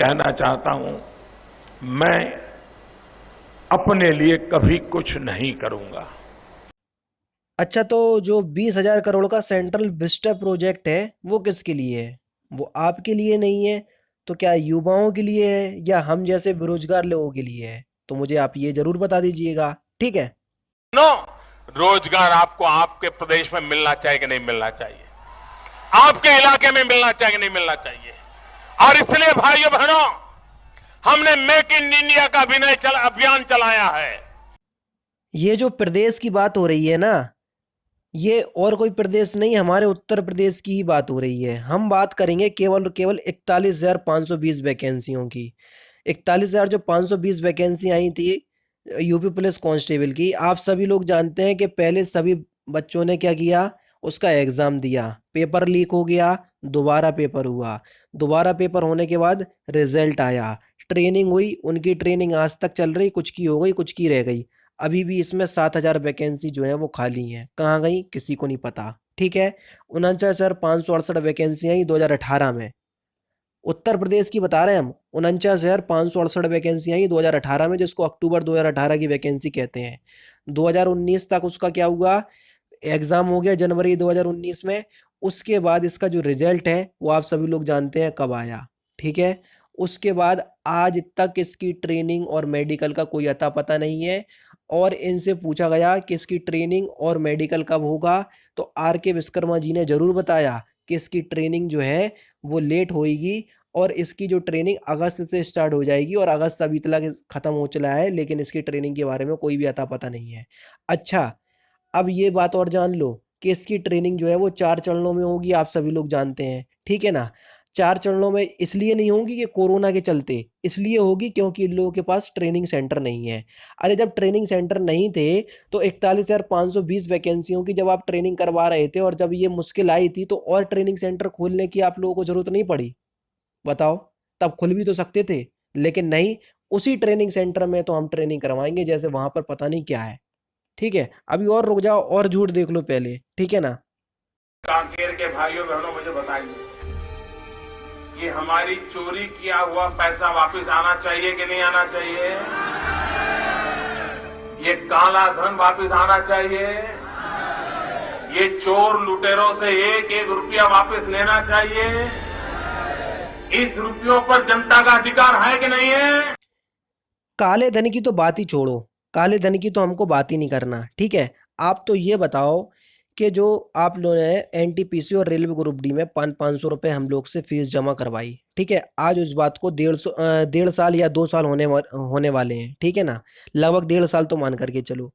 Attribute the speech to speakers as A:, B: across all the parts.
A: कहना चाहता हूं, मैं अपने लिए कभी कुछ नहीं करूंगा।
B: अच्छा, तो जो 20,000 करोड़ का सेंट्रल विस्टा प्रोजेक्ट है वो किसके लिए है? वो आपके लिए नहीं है तो क्या युवाओं के लिए है या हम जैसे बेरोजगार लोगों के लिए है? तो मुझे आप ये जरूर बता दीजिएगा, ठीक है?
A: नो, रोजगार आपको आपके प्रदेश में मिलना चाहिए कि नहीं मिलना चाहिए, आपके इलाके में मिलना चाहिए कि नहीं मिलना चाहिए। और इसलिए भाइयों बहनों, हमने मेक इन इंडिया का अभियान चलाया है।
B: ये जो प्रदेश की बात हो रही है ना, ये और कोई प्रदेश नहीं, हमारे उत्तर प्रदेश की ही बात हो रही है। हम बात करेंगे केवल और केवल 41,520 वैकेंसियों की। 41,000 जो 520 वैकेंसी आई थी यूपी पुलिस कांस्टेबल की, आप सभी लोग जानते हैं कि पहले सभी बच्चों ने क्या किया, उसका एग्ज़ाम दिया, पेपर लीक हो गया, दोबारा पेपर हुआ, दोबारा पेपर होने के बाद रिजल्ट आया, ट्रेनिंग हुई, उनकी ट्रेनिंग आज तक चल रही, कुछ की हो गई, कुछ की रह गई। अभी भी इसमें 7,000 वैकेंसी जो है वो खाली हैं, कहाँ गई किसी को नहीं पता, ठीक है? 49,568 वैकेंसी आई 2018 में। उत्तर प्रदेश की बता रहे हैं हम, 49,568 वैकेंसी आई 2018 में, जिसको अक्टूबर 2018 की वैकेंसी कहते हैं। 2019 तक उसका क्या हुआ, एग्ज़ाम हो गया जनवरी 2019 में। उसके बाद इसका जो रिजल्ट है वो आप सभी लोग जानते हैं कब आया, ठीक है? उसके बाद आज तक इसकी ट्रेनिंग और मेडिकल का कोई अता पता नहीं है। और इनसे पूछा गया कि इसकी ट्रेनिंग और मेडिकल कब होगा, तो आर के विश्वकर्मा जी ने ज़रूर बताया कि इसकी ट्रेनिंग जो है वो लेट होएगी और इसकी जो ट्रेनिंग अगस्त से स्टार्ट हो जाएगी, और अगस्त अभी तक ख़त्म हो चला है, लेकिन इसकी ट्रेनिंग के बारे में कोई भी अता पता नहीं है। अच्छा, अब ये बात और जान लो कि इसकी ट्रेनिंग जो है वो 4 चरणों में होगी, आप सभी लोग जानते हैं, ठीक है ना? 4 चरणों में इसलिए नहीं होगी कि कोरोना के चलते, इसलिए होगी क्योंकि इन लोगों के पास ट्रेनिंग सेंटर नहीं है। अरे जब ट्रेनिंग सेंटर नहीं थे, तो 41,520 वैकेंसियों की जब आप ट्रेनिंग करवा रहे थे और जब ये मुश्किल आई थी, तो और ट्रेनिंग सेंटर खोलने की आप लोगों को ज़रूरत नहीं पड़ी? बताओ, तब खुल भी तो सकते थे, लेकिन नहीं, उसी ट्रेनिंग सेंटर में तो हम ट्रेनिंग करवाएँगे जैसे वहाँ पर पता नहीं क्या है। ठीक है? अभी और रुक जाओ और झूठ देख लो पहले, ठीक है ना?
A: कांकेर के भाइयों बहनों, मुझे बताइए, ये हमारी चोरी किया हुआ पैसा वापस आना चाहिए कि नहीं आना चाहिए? ये काला धन वापस आना चाहिए? ये चोर लुटेरों से एक एक रुपया वापस लेना चाहिए? इस रुपयों पर जनता का अधिकार है कि नहीं है?
B: काले धन की तो बात ही छोड़ो, काले धन की तो हमको बात ही नहीं करना, ठीक है? आप तो ये बताओ कि जो आप लोगों ने एनटीपीसी और रेलवे ग्रुप डी में 500-500 रुपये हम लोग से फीस जमा करवाई, ठीक है? आज उस बात को 1.5 साल या 2 साल होने वाले हैं, ठीक है ना? लगभग 1.5 साल तो मान करके चलो।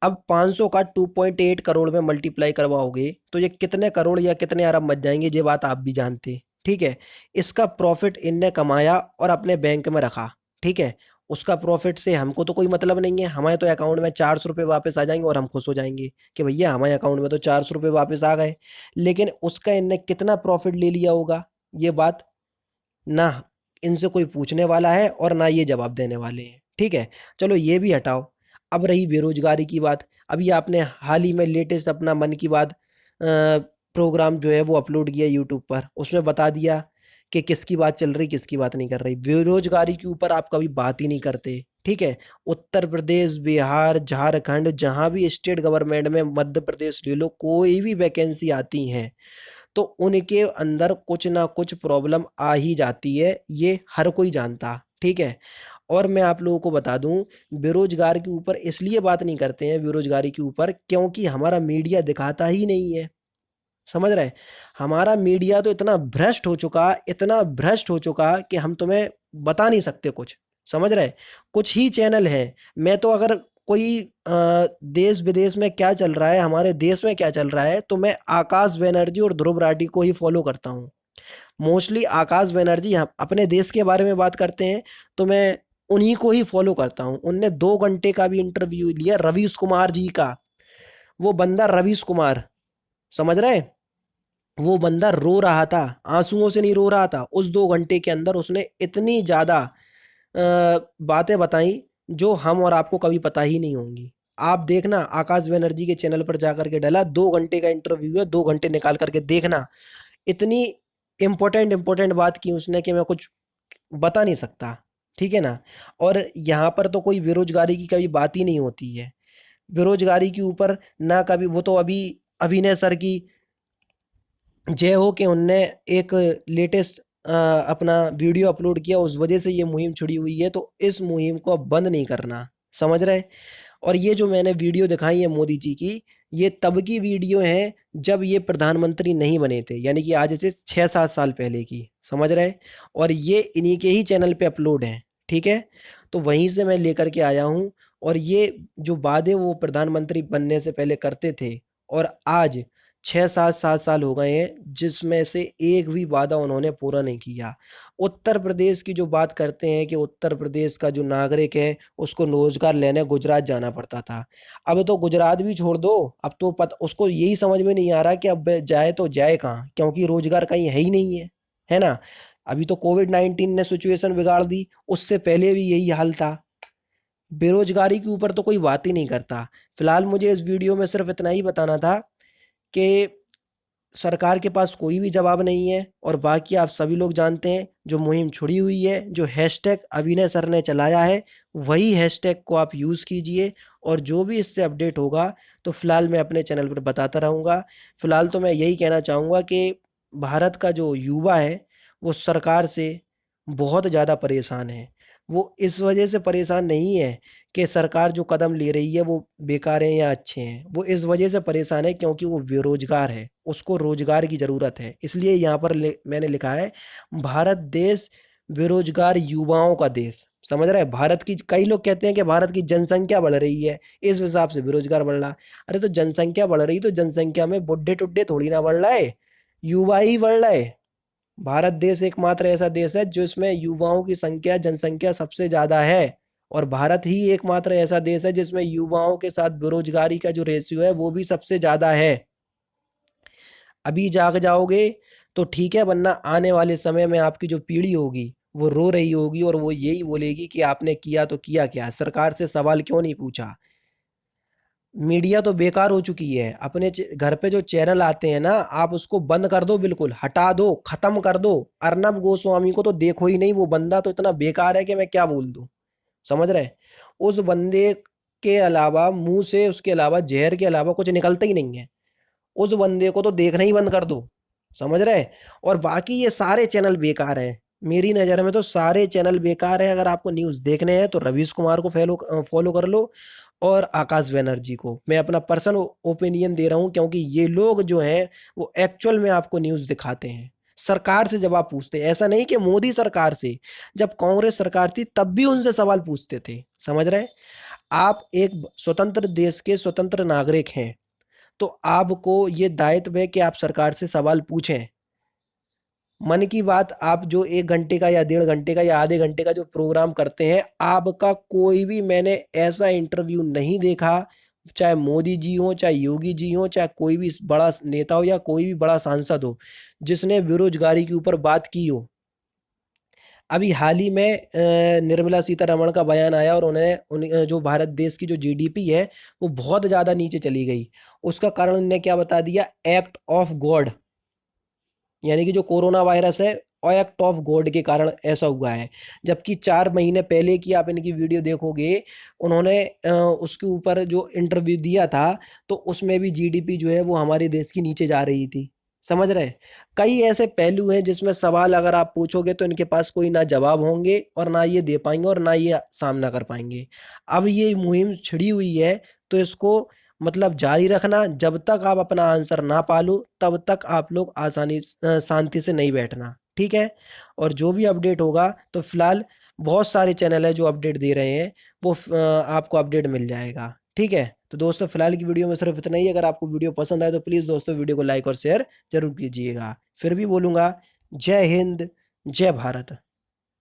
B: अब 500 का 2.8 करोड़ में मल्टीप्लाई करवाओगे तो ये कितने करोड़ या कितने अरब बच जाएंगे, ये बात आप भी जानते, ठीक है? इसका प्रॉफिट इनने कमाया और अपने बैंक में रखा, ठीक है? उसका प्रॉफिट से हमको तो कोई मतलब नहीं है, हमारे तो अकाउंट में 400 रुपये वापस आ जाएंगे और हम खुश हो जाएंगे कि भैया हमारे अकाउंट में तो 400 रुपये वापस आ गए। लेकिन उसका इनने कितना प्रॉफिट ले लिया होगा, ये बात ना इनसे कोई पूछने वाला है और ना ये जवाब देने वाले हैं, ठीक है? चलो ये भी हटाओ। अब रही बेरोजगारी की बात, अभी आपने हाल ही में लेटेस्ट अपना मन की बात प्रोग्राम जो है वो अपलोड किया यूट्यूब पर, उसमें बता दिया कि किसकी बात चल रही किसकी बात नहीं कर रही। बेरोजगारी के ऊपर आप कभी बात ही नहीं करते, ठीक है? उत्तर प्रदेश, बिहार, झारखंड, जहाँ भी स्टेट गवर्नमेंट में, मध्य प्रदेश ले लो, कोई भी वैकेंसी आती हैं तो उनके अंदर कुछ ना कुछ प्रॉब्लम आ ही जाती है, ये हर कोई जानता, ठीक है? और मैं आप लोगों को बता दूं, बेरोजगार के ऊपर इसलिए बात नहीं करते हैं बेरोजगारी के ऊपर, क्योंकि हमारा मीडिया दिखाता ही नहीं है, समझ रहे? हमारा मीडिया तो इतना भ्रष्ट हो चुका, इतना भ्रष्ट हो चुका कि हम तुम्हें बता नहीं सकते कुछ, समझ रहे? कुछ ही चैनल हैं। मैं तो अगर कोई देश विदेश में क्या चल रहा है, हमारे देश में क्या चल रहा है, तो मैं आकाश बनर्जी और ध्रुव राठी को ही फॉलो करता हूँ। मोस्टली आकाश बनर्जी अपने देश के बारे में बात करते हैं, तो मैं उन्हीं को ही फॉलो करता हूँ। उनने 2 घंटे का भी इंटरव्यू लिया रवीश कुमार जी का। वो बंदा रवीश कुमार, समझ रहे? वो बंदा रो रहा था, आंसुओं से नहीं रो रहा था। उस 2 घंटे के अंदर उसने इतनी ज़्यादा बातें बताई जो हम और आपको कभी पता ही नहीं होंगी। आप देखना, आकाश बनर्जी के चैनल पर जा करके डाला, 2 घंटे का इंटरव्यू है, 2 घंटे निकाल करके देखना। इतनी इम्पोर्टेंट इम्पोर्टेंट बात की उसने कि मैं कुछ बता नहीं सकता, ठीक है ना। और यहाँ पर तो कोई बेरोजगारी की कभी बात ही नहीं होती है। बेरोजगारी के ऊपर ना कभी, वो तो अभी अभिनय सर की जय हो कि उनने एक लेटेस्ट अपना वीडियो अपलोड किया, उस वजह से ये मुहिम छिड़ी हुई है। तो इस मुहिम को अब बंद नहीं करना, समझ रहे। और ये जो मैंने वीडियो दिखाई है मोदी जी की, ये तब की वीडियो है जब ये प्रधानमंत्री नहीं बने थे, यानी कि आज से 6-7 साल पहले की, समझ रहे। और ये इन्हीं के ही चैनल पे अपलोड है, ठीक है। तो वहीं से मैं लेकर के आया हूँ। और ये जो वादे वो प्रधानमंत्री बनने से पहले करते थे, और आज 6-7 7 साल हो गए हैं जिसमें से एक भी वादा उन्होंने पूरा नहीं किया। उत्तर प्रदेश की जो बात करते हैं कि उत्तर प्रदेश का जो नागरिक है उसको रोजगार लेने गुजरात जाना पड़ता था। अब तो गुजरात भी छोड़ दो, अब तो उसको यही समझ में नहीं आ रहा कि अब जाए तो जाए कहाँ, क्योंकि रोजगार कहीं है ही नहीं है ना। अभी तो कोविड-19 ने सिचुएशन बिगाड़ दी, उससे पहले भी यही हाल था। बेरोजगारी के ऊपर तो कोई बात ही नहीं करता। फिलहाल मुझे इस वीडियो में सिर्फ इतना ही बताना था कि सरकार के पास कोई भी जवाब नहीं है। और बाकी आप सभी लोग जानते हैं जो मुहिम छुड़ी हुई है, जो हैशटैग अभिनय सर ने चलाया है, वही हैशटैग को आप यूज़ कीजिए। और जो भी इससे अपडेट होगा तो फिलहाल मैं अपने चैनल पर बताता रहूँगा। फिलहाल तो मैं यही कहना चाहूँगा कि भारत का जो युवा है वो सरकार से बहुत ज़्यादा परेशान है। वो इस वजह से परेशान नहीं है कि सरकार जो कदम ले रही है वो बेकार हैं या अच्छे हैं। वो इस वजह से परेशान है क्योंकि वो बेरोज़गार है, उसको रोज़गार की ज़रूरत है। इसलिए यहाँ पर मैंने लिखा है, भारत देश बेरोज़गार युवाओं का देश। समझ रहे हैं? भारत की, कई लोग कहते हैं कि भारत की जनसंख्या बढ़ रही है, इस हिसाब से बेरोज़गार बढ़ रहा। अरे तो जनसंख्या बढ़ रही तो जनसंख्या में बुड्ढे-टुड्ढे थोड़ी ना बढ़ रहा है, युवा ही बढ़ रहा है। भारत देश एकमात्र ऐसा देश है जिसमें युवाओं की संख्या, जनसंख्या सबसे ज़्यादा है। और भारत ही एकमात्र ऐसा देश है जिसमें युवाओं के साथ बेरोजगारी का जो रेशियो है वो भी सबसे ज़्यादा है। अभी जाग जाओगे तो ठीक है, वरना आने वाले समय में आपकी जो पीढ़ी होगी वो रो रही होगी और वो यही बोलेगी कि आपने किया तो किया क्या, सरकार से सवाल क्यों नहीं पूछा। मीडिया तो बेकार हो चुकी है। अपने घर पे जो चैनल आते हैं ना, आप उसको बंद कर दो, बिल्कुल हटा दो, खत्म कर दो। अर्नब गोस्वामी को तो देखो ही नहीं, वो बंदा तो इतना बेकार है कि मैं क्या बोल दूं, समझ रहे। उस बंदे के अलावा, मुंह से उसके अलावा, जहर के अलावा कुछ निकलता ही नहीं है। उस बंदे को तो देखना ही बंद कर दो, समझ रहे। और बाकी ये सारे चैनल बेकार हैं, मेरी नज़र में तो सारे चैनल बेकार है। अगर आपको न्यूज़ देखने हैं तो रवीश कुमार को फॉलो कर लो, और आकाश बनर्जी को। मैं अपना पर्सनल ओपिनियन दे रहा हूँ क्योंकि ये लोग जो हैं वो एक्चुअल में आपको न्यूज़ दिखाते हैं, सरकार से जवाब पूछते हैं। ऐसा नहीं कि मोदी सरकार से, जब कांग्रेस सरकार थी तब भी उनसे सवाल पूछते थे, समझ रहे। आप एक स्वतंत्र देश के स्वतंत्र नागरिक हैं, तो आपको ये दायित्व है कि आप सरकार से सवाल पूछें। मन की बात आप जो 1 घंटे का या 1.5 घंटे का या आधे घंटे का जो प्रोग्राम करते हैं, आपका कोई भी मैंने ऐसा इंटरव्यू नहीं देखा, चाहे मोदी जी हो, चाहे योगी जी हो, चाहे कोई भी बड़ा नेता हो या कोई भी बड़ा सांसद हो, जिसने बेरोजगारी के ऊपर बात की हो। अभी हाल ही में निर्मला सीतारमण का बयान आया और जो भारत देश की जो जीडीपी है वो बहुत ज़्यादा नीचे चली गई। उसका कारण उन्होंने क्या बता दिया, एक्ट ऑफ गॉड, यानी कि जो कोरोना वायरस है, एक्ट ऑफ गॉड के कारण ऐसा हुआ है। जबकि 4 महीने पहले की आप इनकी वीडियो देखोगे, उन्होंने उसके ऊपर जो इंटरव्यू दिया था तो उसमें भी जीडीपी जो है वो हमारे देश की नीचे जा रही थी, समझ रहे। कई ऐसे पहलू हैं जिसमें सवाल अगर आप पूछोगे तो इनके पास कोई ना जवाब होंगे और ना ये दे पाएंगे और ना ये सामना कर पाएंगे। अब ये मुहिम छिड़ी हुई है तो इसको मतलब जारी रखना। जब तक आप अपना आंसर ना पालो तब तक आप लोग शांति से नहीं बैठना, ठीक है। और जो भी अपडेट होगा तो फिलहाल बहुत सारे चैनल है जो अपडेट दे रहे हैं, वो आपको अपडेट मिल जाएगा, ठीक है। तो दोस्तों फिलहाल की वीडियो में सिर्फ इतना ही। अगर आपको वीडियो पसंद आए तो प्लीज़ दोस्तों वीडियो को लाइक और शेयर जरूर कीजिएगा। फिर भी बोलूँगा, जय हिंद, जय भारत।